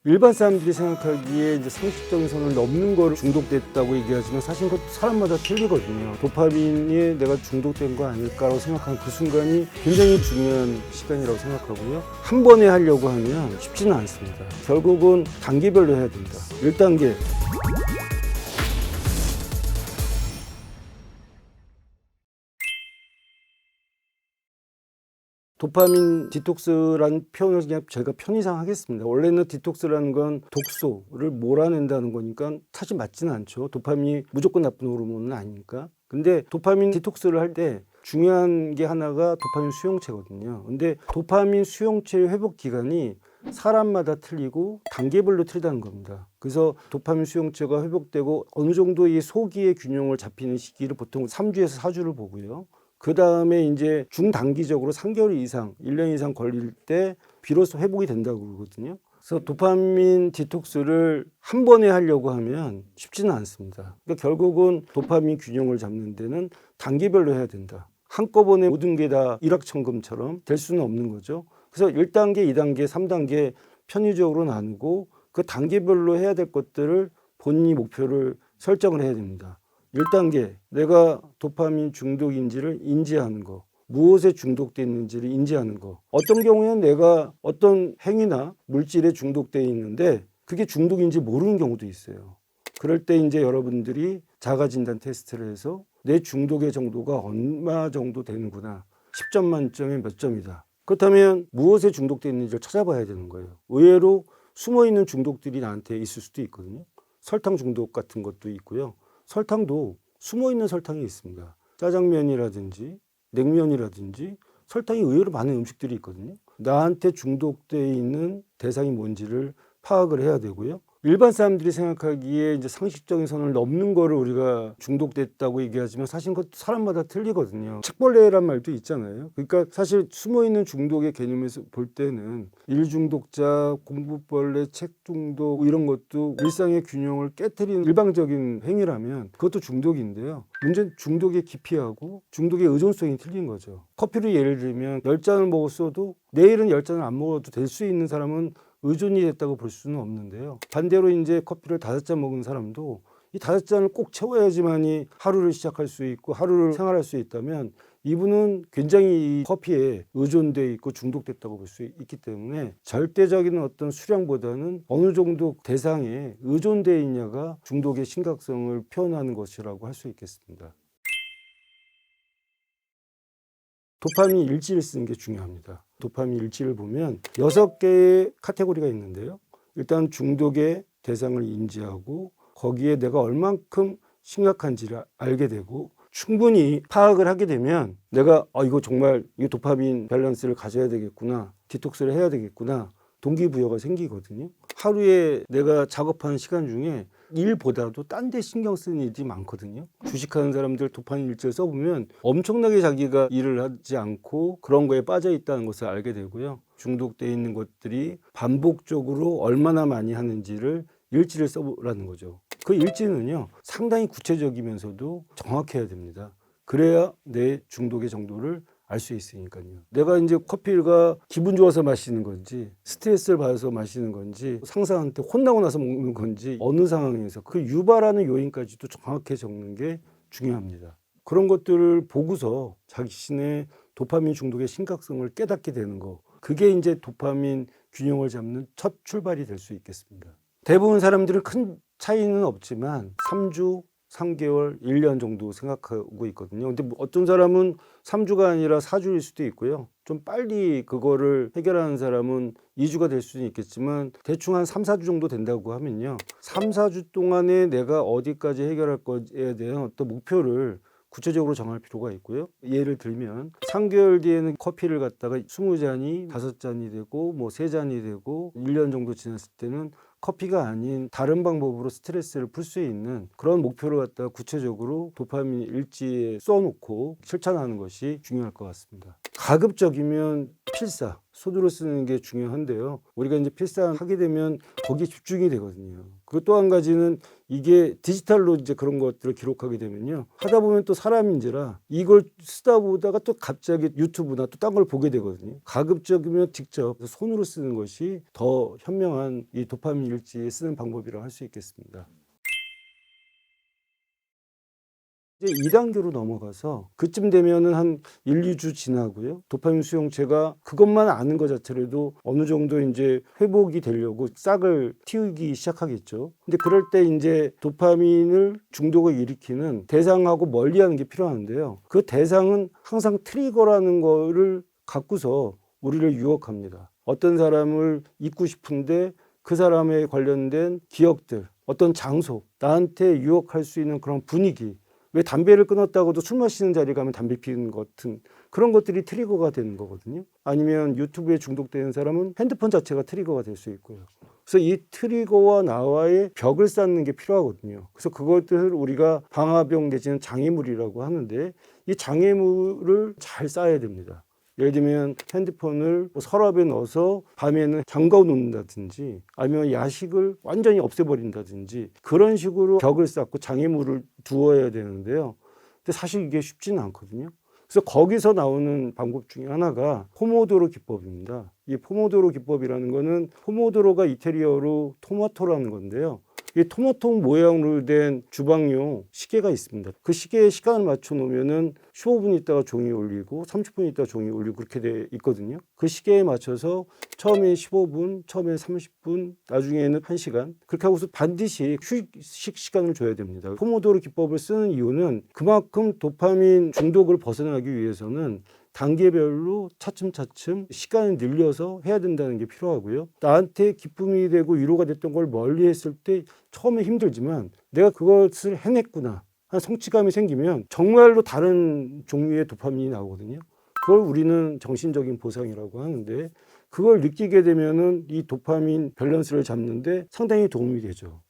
일반 사람들이 생각하기에 이제 상식적인 선을 넘는 거를 중독됐다고 얘기하지만 사실 그것도 사람마다 틀리거든요. 도파민에 내가 중독된 거 아닐까라고 생각하는 그 순간이 굉장히 중요한 시간이라고 생각하고요. 한 번에 하려고 하면 쉽지는 않습니다. 결국은 단계별로 해야 된다. 1단계. 도파민 디톡스라는 표현을 그냥 제가 편의상 하겠습니다. 원래는 디톡스라는 건 독소를 몰아낸다는 거니까 사실 맞지는 않죠. 도파민이 무조건 나쁜 호르몬은 아니니까. 근데 도파민 디톡스를 할 때 중요한 게 하나가 도파민 수용체거든요. 근데 도파민 수용체의 회복 기간이 사람마다 틀리고 단계별로 틀리다는 겁니다. 그래서 도파민 수용체가 회복되고 어느 정도 이 소기의 균형을 잡히는 시기를 보통 3주에서 4주를 보고요. 그 다음에 이제 중단기적으로 3개월 이상, 1년 이상 걸릴 때 비로소 회복이 된다고 그러거든요. 그래서 도파민 디톡스를 한 번에 하려고 하면 쉽지는 않습니다. 그러니까 결국은 도파민 균형을 잡는 데는 단계별로 해야 된다. 한꺼번에 모든 게 다 일확천금처럼 될 수는 없는 거죠. 그래서 1단계, 2단계, 3단계 편의적으로 나누고 그 단계별로 해야 될 것들을 본인이 목표를 설정을 해야 됩니다. 1단계, 내가 도파민 중독인지를 인지하는 거. 무엇에 중독되어 있는지를 인지하는 거. 어떤 경우에는 내가 어떤 행위나 물질에 중독되어 있는데 그게 중독인지 모르는 경우도 있어요. 그럴 때 이제 여러분들이 자가진단 테스트를 해서 내 중독의 정도가 얼마 정도 되는구나. 10점 만점에 몇 점이다. 그렇다면 무엇에 중독되어 있는지를 찾아봐야 되는 거예요. 의외로 숨어있는 중독들이 나한테 있을 수도 있거든요. 설탕 중독 같은 것도 있고요. 설탕도 숨어있는 설탕이 있습니다. 짜장면이라든지 냉면이라든지 설탕이 의외로 많은 음식들이 있거든요. 나한테 중독되어 있는 대상이 뭔지를 파악을 해야 되고요. 일반 사람들이 생각하기에 이제 상식적인 선을 넘는 거를 우리가 중독됐다고 얘기하지만 사실 그것도 사람마다 틀리거든요. 책벌레란 말도 있잖아요. 그러니까 사실 숨어있는 중독의 개념에서 볼 때는 일중독자, 공부벌레, 책중독 이런 것도 일상의 균형을 깨트리는 일방적인 행위라면 그것도 중독인데요. 문제는 중독의 깊이하고 중독의 의존성이 틀린 거죠. 커피를 예를 들면 10잔을 먹었어도 내일은 10잔을 안 먹어도 될 수 있는 사람은 의존이 됐다고 볼 수는 없는데요. 반대로 이제 커피를 5잔 먹은 사람도 이 5잔을 꼭 채워야지만이 하루를 시작할 수 있고 하루를 생활할 수 있다면 이분은 굉장히 이 커피에 의존돼 있고 중독됐다고 볼 수 있기 때문에 절대적인 어떤 수량보다는 어느 정도 대상에 의존돼 있냐가 중독의 심각성을 표현하는 것이라고 할 수 있겠습니다. 도파민 일지를 쓰는 게 중요합니다. 도파민 일지를 보면 6개의 카테고리가 있는데요. 일단 중독의 대상을 인지하고 거기에 내가 얼만큼 심각한지를 알게 되고 충분히 파악을 하게 되면 내가 이거 정말 이 도파민 밸런스를 가져야 되겠구나. 디톡스를 해야 되겠구나. 동기부여가 생기거든요. 하루에 내가 작업하는 시간 중에 일보다도 딴 데 신경 쓰는 일이 많거든요. 주식하는 사람들 도파민 일지를 써보면 엄청나게 자기가 일을 하지 않고 그런 거에 빠져 있다는 것을 알게 되고요. 중독되어 있는 것들이 반복적으로 얼마나 많이 하는지를 일지를 써보라는 거죠. 그 일지는요, 상당히 구체적이면서도 정확해야 됩니다. 그래야 내 중독의 정도를 알 수 있으니까요. 내가 이제 커피가 기분 좋아서 마시는 건지 스트레스를 받아서 마시는 건지 상사한테 혼나고 나서 먹는 건지 어느 상황에서 그 유발하는 요인까지도 정확히 적는 게 중요합니다. 그런 것들을 보고서 자신의 도파민 중독의 심각성을 깨닫게 되는 거, 그게 이제 도파민 균형을 잡는 첫 출발이 될 수 있겠습니다. 대부분 사람들은 큰 차이는 없지만 3주, 3개월, 1년 정도 생각하고 있거든요. 근데 어떤 사람은 3주가 아니라 4주일 수도 있고요. 좀 빨리 그거를 해결하는 사람은 2주가 될 수는 있겠지만 대충 한 3, 4주 정도 된다고 하면요. 3, 4주 동안에 내가 어디까지 해결할 거에 대한 어떤 목표를 구체적으로 정할 필요가 있고요. 예를 들면 3개월 뒤에는 커피를 갖다가 20잔이 5잔이 되고 뭐 3잔이 되고 1년 정도 지났을 때는 커피가 아닌 다른 방법으로 스트레스를 풀 수 있는 그런 목표를 갖다가 구체적으로 도파민 일지에 써놓고 실천하는 것이 중요할 것 같습니다. 가급적이면 필사, 손으로 쓰는 게 중요한데요. 우리가 이제 필사하게 되면 거기에 집중이 되거든요. 그리고 또 한 가지는 이게 디지털로 이제 그런 것들을 기록하게 되면요. 하다 보면 또 사람인지라 이걸 쓰다 보다가 또 갑자기 유튜브나 또 딴 걸 보게 되거든요. 가급적이면 직접 손으로 쓰는 것이 더 현명한 이 도파민 일지에 쓰는 방법이라고 할 수 있겠습니다. 이제 2단계로 넘어가서 그쯤 되면은 한 1, 2주 지나고요. 도파민 수용체가 그것만 아는 것 자체로도 어느 정도 이제 회복이 되려고 싹을 틔우기 시작하겠죠. 근데 그럴 때 이제 도파민을 중독을 일으키는 대상하고 멀리하는 게 필요한데요. 그 대상은 항상 트리거라는 거를 갖고서 우리를 유혹합니다. 어떤 사람을 잊고 싶은데 그 사람에 관련된 기억들, 어떤 장소, 나한테 유혹할 수 있는 그런 분위기, 왜 담배를 끊었다고도 술 마시는 자리에 가면 담배 피우는 것 같은 그런 것들이 트리거가 되는 거거든요. 아니면 유튜브에 중독되는 사람은 핸드폰 자체가 트리거가 될 수 있고요. 그래서 이 트리거와 나와의 벽을 쌓는 게 필요하거든요. 그래서 그것들을 우리가 방화벽 내지는 장애물이라고 하는데 이 장애물을 잘 쌓아야 됩니다. 예를 들면 핸드폰을 서랍에 넣어서 밤에는 잠가 놓는다든지 아니면 야식을 완전히 없애버린다든지 그런 식으로 벽을 쌓고 장애물을 두어야 되는데요. 근데 사실 이게 쉽지는 않거든요. 그래서 거기서 나오는 방법 중에 하나가 포모도로 기법입니다. 이 포모도로 기법이라는 거는 포모도로가 이태리어로 토마토라는 건데요. 이 토마토 모양으로 된 주방용 시계가 있습니다. 그 시계에 시간을 맞춰 놓으면은 15분 있다가 종이 울리고 30분 있다가 종이 울리고 그렇게 돼 있거든요. 그 시계에 맞춰서 처음에 15분, 처음에 30분, 나중에는 1시간 그렇게 하고서 반드시 휴식 시간을 줘야 됩니다. 포모도로 기법을 쓰는 이유는 그만큼 도파민 중독을 벗어나기 위해서는 단계별로 차츰차츰 시간을 늘려서 해야 된다는 게 필요하고요. 나한테 기쁨이 되고 위로가 됐던 걸 멀리 했을 때 처음에 힘들지만 내가 그것을 해냈구나 한 성취감이 생기면 정말로 다른 종류의 도파민이 나오거든요. 그걸 우리는 정신적인 보상이라고 하는데 그걸 느끼게 되면은 이 도파민 밸런스를 잡는데 상당히 도움이 되죠.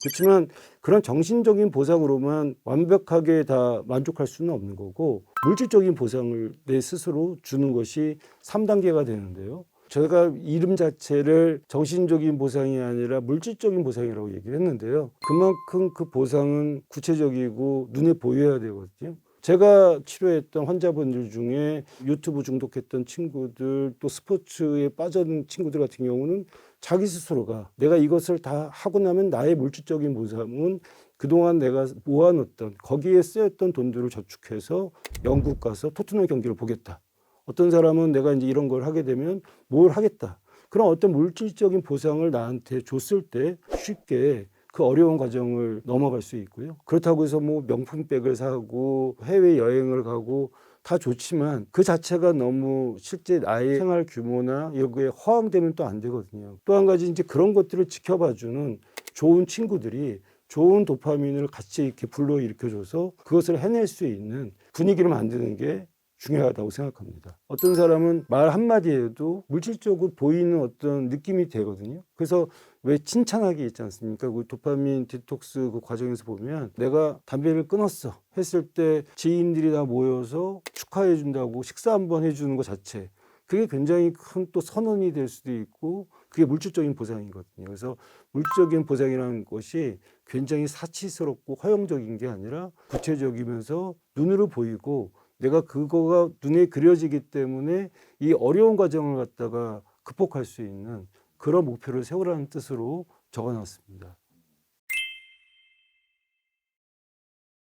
그렇지만 그런 정신적인 보상으로만 완벽하게 다 만족할 수는 없는 거고 물질적인 보상을 내 스스로 주는 것이 3단계가 되는데요. 제가 이름 자체를 정신적인 보상이 아니라 물질적인 보상이라고 얘기를 했는데요. 그만큼 그 보상은 구체적이고 눈에 보여야 되거든요. 제가 치료했던 환자분들 중에 유튜브 중독했던 친구들 또 스포츠에 빠져든 친구들 같은 경우는 자기 스스로가 내가 이것을 다 하고 나면 나의 물질적인 보상은 그동안 내가 모아놓던 거기에 쓰였던 돈들을 저축해서 영국 가서 토트넘 경기를 보겠다. 어떤 사람은 내가 이제 이런 걸 하게 되면 뭘 하겠다. 그런 어떤 물질적인 보상을 나한테 줬을 때 쉽게 그 어려운 과정을 넘어갈 수 있고요. 그렇다고 해서 뭐 명품백을 사고 해외 여행을 가고 다 좋지만 그 자체가 너무 실제 나의 생활 규모나 여기에 허황되면 또 안 되거든요. 또 한 가지 이제 그런 것들을 지켜봐주는 좋은 친구들이 좋은 도파민을 같이 이렇게 불러일으켜줘서 그것을 해낼 수 있는 분위기를 만드는 게 중요하다고 생각합니다. 어떤 사람은 말 한마디에도 물질적으로 보이는 어떤 느낌이 되거든요. 그래서 왜 칭찬하기 있지 않습니까? 그 도파민 디톡스 그 과정에서 보면 내가 담배를 끊었어 했을 때 지인들이 다 모여서 축하해 준다고 식사 한번 해주는 것 자체 그게 굉장히 큰 또 선언이 될 수도 있고 그게 물질적인 보상이거든요. 그래서 물질적인 보상이라는 것이 굉장히 사치스럽고 허용적인 게 아니라 구체적이면서 눈으로 보이고 내가 그거가 눈에 그려지기 때문에 이 어려운 과정을 갖다가 극복할 수 있는 그런 목표를 세우라는 뜻으로 적어놨습니다.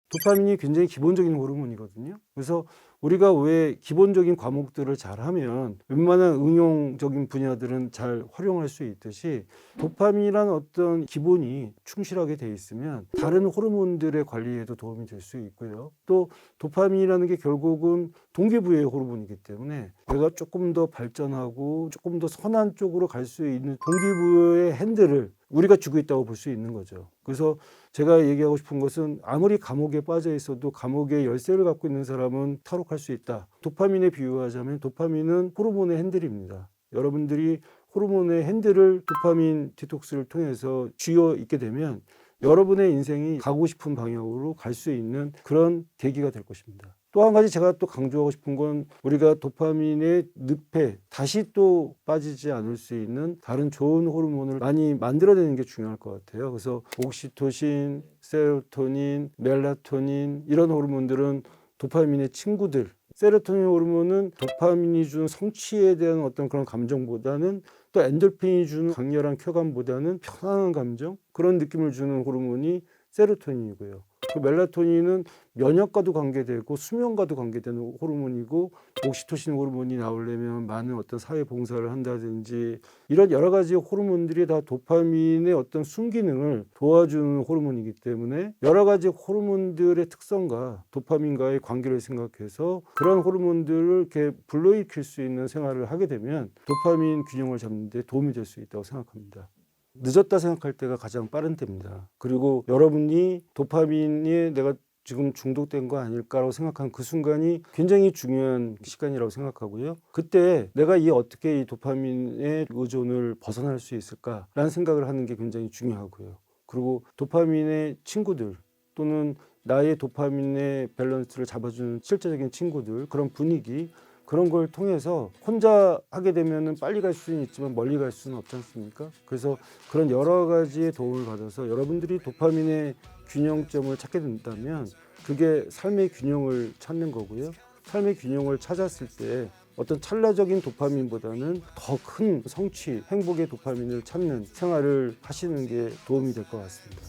도파민이 굉장히 기본적인 호르몬이거든요. 그래서 우리가 왜 기본적인 과목들을 잘하면 웬만한 응용적인 분야들은 잘 활용할 수 있듯이 도파민이라는 어떤 기본이 충실하게 돼 있으면 다른 호르몬들의 관리에도 도움이 될 수 있고요. 또 도파민이라는 게 결국은 동기부여의 호르몬이기 때문에 내가 조금 더 발전하고 조금 더 선한 쪽으로 갈 수 있는 동기부여의 핸들을 우리가 쥐고 있다고 볼 수 있는 거죠. 그래서 제가 얘기하고 싶은 것은 아무리 감옥에 빠져 있어도 감옥의 열쇠를 갖고 있는 사람은 탈옥할 수 있다. 도파민에 비유하자면 도파민은 호르몬의 핸들입니다. 여러분들이 호르몬의 핸들을 도파민 디톡스를 통해서 쥐어 있게 되면 여러분의 인생이 가고 싶은 방향으로 갈 수 있는 그런 계기가 될 것입니다. 또 한 가지 제가 또 강조하고 싶은 건 우리가 도파민의 늪에 다시 또 빠지지 않을 수 있는 다른 좋은 호르몬을 많이 만들어내는 게 중요할 것 같아요. 그래서 옥시토신, 세로토닌, 멜라토닌 이런 호르몬들은 도파민의 친구들. 세로토닌 호르몬은 도파민이 주는 성취에 대한 어떤 그런 감정보다는 또 엔돌핀이 주는 강렬한 쾌감보다는 편안한 감정, 그런 느낌을 주는 호르몬이 세로토닌이고요. 그 멜라토닌은 면역과도 관계되고 수면과도 관계되는 호르몬이고, 옥시토신 호르몬이 나오려면 많은 어떤 사회 봉사를 한다든지 이런 여러 가지 호르몬들이 다 도파민의 어떤 순기능을 도와주는 호르몬이기 때문에 여러 가지 호르몬들의 특성과 도파민과의 관계를 생각해서 그런 호르몬들을 이렇게 불러일으킬 수 있는 생활을 하게 되면 도파민 균형을 잡는 데 도움이 될 수 있다고 생각합니다. 늦었다 생각할 때가 가장 빠른 때입니다. 그리고 여러분이 도파민에 내가 지금 중독된 거 아닐까라고 생각한 그 순간이 굉장히 중요한 시간이라고 생각하고요. 그때 내가 어떻게 이 도파민의 의존을 벗어날 수 있을까라는 생각을 하는 게 굉장히 중요하고요. 그리고 도파민의 친구들 또는 나의 도파민의 밸런스를 잡아주는 실제적인 친구들, 그런 분위기, 그런 걸 통해서 혼자 하게 되면은 빨리 갈 수는 있지만 멀리 갈 수는 없지 않습니까? 그래서 그런 여러 가지의 도움을 받아서 여러분들이 도파민의 균형점을 찾게 된다면 그게 삶의 균형을 찾는 거고요. 삶의 균형을 찾았을 때 어떤 찰나적인 도파민보다는 더 큰 성취, 행복의 도파민을 찾는 생활을 하시는 게 도움이 될 것 같습니다.